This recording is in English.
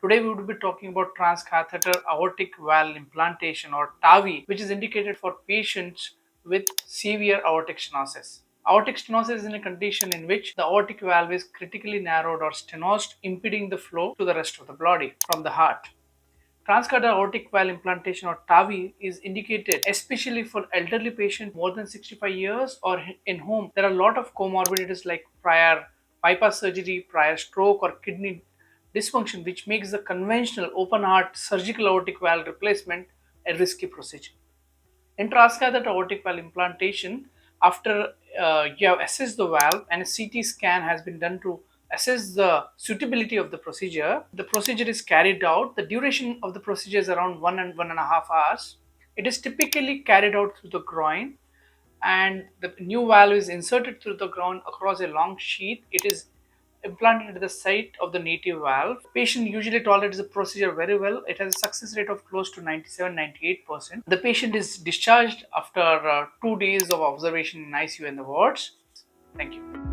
Today we would be talking about transcatheter aortic valve implantation or TAVI, which is indicated for patients with severe aortic stenosis. Aortic stenosis is a condition in which the aortic valve is critically narrowed or stenosed, impeding the flow to the rest of the body from the heart. Transcatheter aortic valve implantation or TAVI is indicated especially for elderly patients more than 65 years or in whom there are a lot of comorbidities like prior bypass surgery, prior stroke or kidney dysfunction, which makes the conventional open heart surgical aortic valve replacement a risky procedure. In transcatheter aortic valve implantation, after you have assessed the valve and a CT scan has been done to assess the suitability of the procedure is carried out. The duration of the procedure is around 1 and 1.5 hours. It is typically carried out through the groin, and the new valve is inserted through the groin across a long sheath. It is implanted at the site of the native valve. Patient usually tolerates the procedure very well. It has a success rate of close to 97-98%. The patient is discharged after 2 days of observation in ICU and the wards. Thank you.